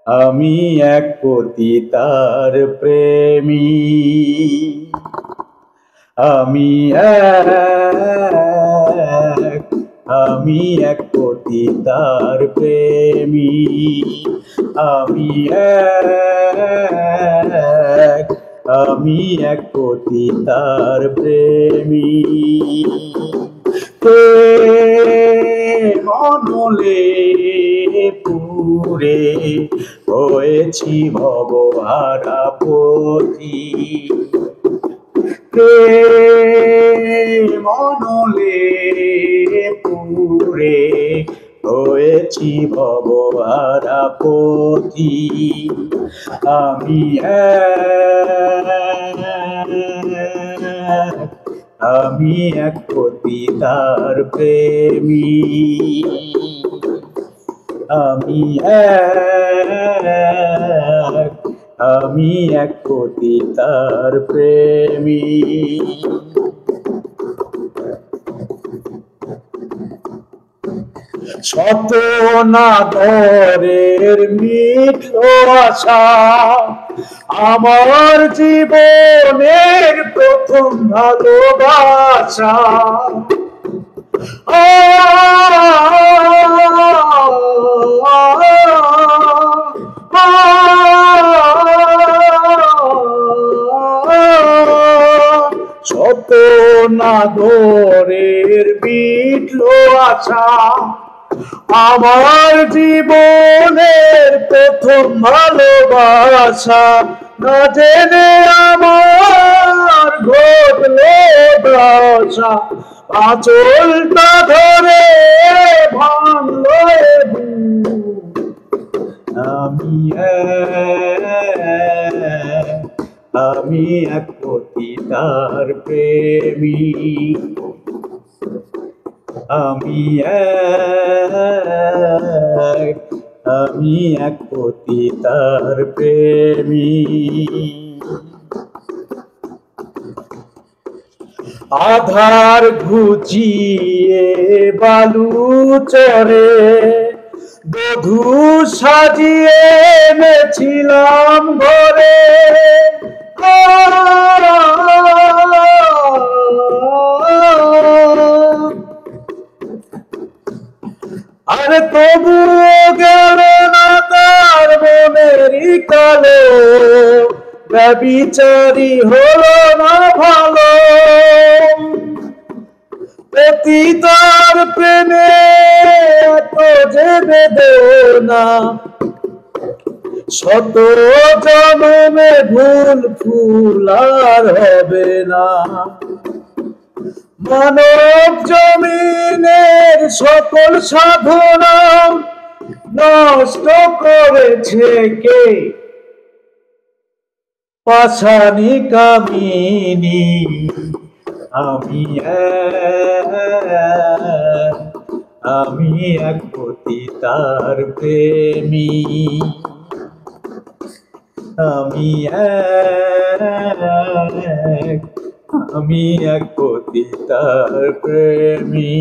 আমি এক পতিতার প্রেমী। আমি আমি এক পতিতার প্রেমী। আমি আমি এক পতিতার প্রেমী। মনলে পুরে হয়েছি ভবহারা পথি। মনলে পুরে হয়েছি ভবহারা পথি। আমি আমি এক পতিতার প্রেমী। আমি আমি এক পতিতার প্রেমী। শত নাগরের মিঠো আশা আমার জীবনের প্রথম ভালোবাসা। শত নাগরের মিঠো আশা আমার জীবনের প্রথম ভালোবাসা। না জেনে আমার ঘটলো দশা, আঁচলটা ধরে ভাঙলো। আমি এক পতিতার প্রেমী। আমি এক পতিতার প্রেমী। আধার ঘুচিয়ে বালু চরে বধূ সাজিয়ে এনেছিলাম ঘরে। আরে তবুও গেল না তার মনেরই কালো, ব্যভিচারী হলো না ভালো। পতিতার প্রেমে এত যে বেদনা, শত জন্মে ভুল ফুল আর হবে না। মানব জমিনের সকল সাধনা নষ্ট করেছে কে? পাষাণী কামিনী। আমি এক পতিতার প্রেমী। আমি এক পতিতার প্রেমী।